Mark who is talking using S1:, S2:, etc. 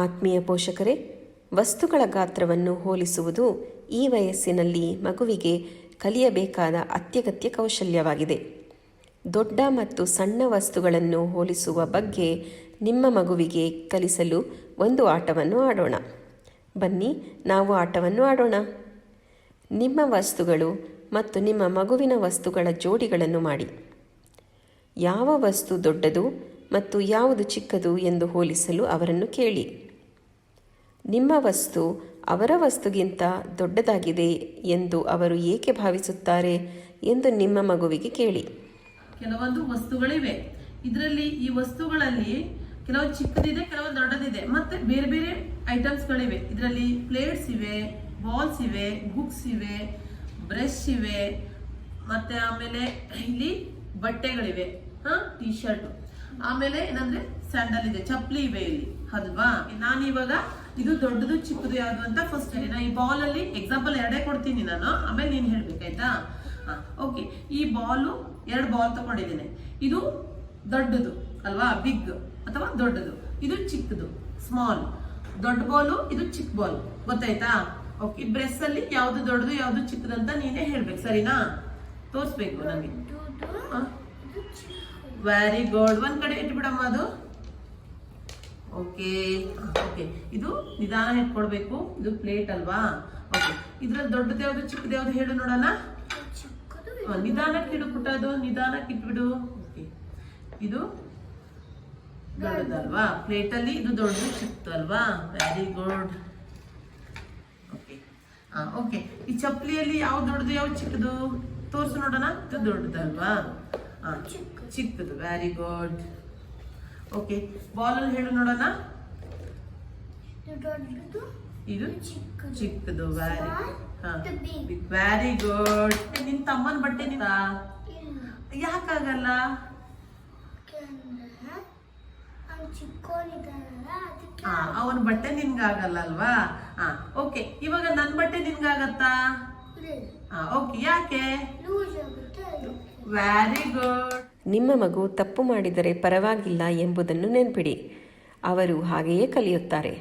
S1: ಆತ್ಮೀಯ ಪೋಷಕರೇ, ವಸ್ತುಗಳ ಗಾತ್ರವನ್ನು ಹೋಲಿಸುವುದು ಈ ವಯಸ್ಸಿನಲ್ಲಿ ಮಗುವಿಗೆ ಕಲಿಯಬೇಕಾದ ಅತ್ಯಗತ್ಯ ಕೌಶಲ್ಯವಾಗಿದೆ. ದೊಡ್ಡ ಮತ್ತು ಸಣ್ಣ ವಸ್ತುಗಳನ್ನು ಹೋಲಿಸುವ ಬಗ್ಗೆ ನಿಮ್ಮ ಮಗುವಿಗೆ ಕಲಿಸಲು ಒಂದು ಆಟವನ್ನು ಆಡೋಣ. ಬನ್ನಿ, ನಾವು ಆಟವನ್ನು ಆಡೋಣ. ನಿಮ್ಮ ವಸ್ತುಗಳು ಮತ್ತು ನಿಮ್ಮ ಮಗುವಿನ ವಸ್ತುಗಳ ಜೋಡಿಗಳನ್ನು ಮಾಡಿ. ಯಾವ ವಸ್ತು ದೊಡ್ಡದು ಮತ್ತು ಯಾವುದು ಚಿಕ್ಕದು ಎಂದು ಹೋಲಿಸಲು ಅವರನ್ನು ಕೇಳಿ. ನಿಮ್ಮ ವಸ್ತು ಅವರ ವಸ್ತುಗಿಂತ ದೊಡ್ಡದಾಗಿದೆ ಎಂದು ಅವರು ಏಕೆ ಭಾವಿಸುತ್ತಾರೆ ಎಂದು ನಿಮ್ಮ ಮಗುವಿಗೆ ಕೇಳಿ.
S2: ಕೆಲವೊಂದು ವಸ್ತುಗಳಿವೆ. ಇದರಲ್ಲಿ ಈ ವಸ್ತುಗಳಲ್ಲಿ ಕೆಲವು ಚಿಕ್ಕದಿದೆ, ಕೆಲವು ದೊಡ್ಡದಿದೆ, ಮತ್ತೆ ಬೇರೆ ಬೇರೆ ಐಟಮ್ಸ್ಗಳಿವೆ. ಇದರಲ್ಲಿ ಪ್ಲೇಟ್ಸ್ ಇವೆ, ಬಾಲ್ಸ್ ಇವೆ, ಬುಕ್ಸ್ ಇವೆ, ಬ್ರಷ್ ಇವೆ, ಮತ್ತೆ ಆಮೇಲೆ ಇಲ್ಲಿ ಬಟ್ಟೆಗಳಿವೆ, ಟೀ ಶರ್ಟ್, ಆಮೇಲೆ ಏನಂದ್ರೆ ಸ್ಯಾಂಡಲ್ ಇದೆ, ಚಪ್ಪಲಿ ಇವೆ ಇಲ್ಲಿ, ಅಲ್ವಾ? ನಾನು ಇವಾಗ ಇದು ದೊಡ್ಡದು ಚಿಕ್ಕದು ಯಾವುದು ಅಂತ ಫಸ್ಟ್ ಹೇಳಿ. ನಾ ಈ ಬಾಲ್ ಅಲ್ಲಿ ಎಕ್ಸಾಂಪಲ್ ಎರಡೇ ಕೊಡ್ತೀನಿ ನಾನು, ಆಮೇಲೆ ನೀನ್ ಹೇಳ್ಬೇಕಾಯ್ತಾ? ಓಕೆ, ಈ ಬಾಲು 2 ಬಾಲ್ ತಗೊಂಡಿದ್ದೇನೆ. ಇದು ದೊಡ್ಡದು ಅಲ್ವಾ, ಬಿಗ್ ಅಥವಾ ದೊಡ್ಡದು. ಇದು ಚಿಕ್ಕದು, ಸ್ಮಾಲ್. ದೊಡ್ಡ ಬಾಲು, ಇದು ಚಿಕ್ಕ ಬಾಲ್, ಗೊತ್ತಾಯ್ತಾ? ಓಕೆ, ಈ ಬ್ರೆಸ್ ಅಲ್ಲಿ ಯಾವ್ದು ದೊಡ್ಡದು ಯಾವ್ದು ಚಿಕ್ಕದಂತ ನೀನೇ ಹೇಳ್ಬೇಕು, ಸರಿನಾ? ತೋರ್ಸ್ಬೇಕು ನನಗೆ. Very good. ಒಂದ್ ಕಡೆ ಇಟ್ಬಿಡಮ್ಮ ಅದು. ಓಕೆ ಓಕೆ, ಇದು ನಿಧಾನ ಇಟ್ಕೊಡ್ಬೇಕು. ಇದು ಪ್ಲೇಟ್ ಅಲ್ವಾ? ಓಕೆ, ಇದ್ರಲ್ಲಿ ದೊಡ್ಡದು ಯಾವ್ದು ಚಿಕ್ಕದು ಯಾವ್ದು ಹೇಳು ನೋಡೋಣ. ನಿಧಾನಕ್ಕೆ ಇಡು ಪುಟ್ಟ, ಅದು ನಿಧಾನಕ್ಕೆ ಇಟ್ಬಿಡು. ಇದು ದೊಡ್ಡದಲ್ವಾ? ಪ್ಲೇಟ್ ಅಲ್ಲಿ ಇದು ದೊಡ್ಡದು ಚಿಕ್ಕದು ಅಲ್ವಾ? Very good. ಓಕೆ ಓಕೆ, ಈ ಚಪ್ಪಲಿಯಲ್ಲಿ ಯಾವ ದೊಡ್ಡದು ಯಾವ ಚಿಕ್ಕದು ತೋರ್ಸು ನೋಡೋಣ. ಇದು ದೊಡ್ಡದಲ್ವಾ? ಚಿಕ್ಕದು. Very good. ಓಕೆ, ಬಾಲ್ ಅಲ್ಲಿ ಹೇಳು ನೋಡೋಣ. ಇದು ಚಿಕ್ಕದು. Very good. ನಿನ್ ತಮ್ಮನ ಬಟ್ಟೆ ಯಾಕಾಗಲ್ಲ? ಅವನ ಬಟ್ಟೆ ನಿನ್ಗಾಗಲ್ಲ ಅಲ್ವಾ? ಓಕೆ, ಇವಾಗ ನನ್ ಬಟ್ಟೆ ನಿನ್ಗಾಗತ್ತಾ? ಓಕೆ, ಯಾಕೆ? Very good.
S1: ನಿಮ್ಮ ಮಗು ತಪ್ಪು ಮಾಡಿದರೆ ಪರವಾಗಿಲ್ಲ ಎಂಬುದನ್ನು ನೆನಪಿಡಿ. ಅವರು ಹಾಗೆಯೇ ಕಲಿಯುತ್ತಾರೆ.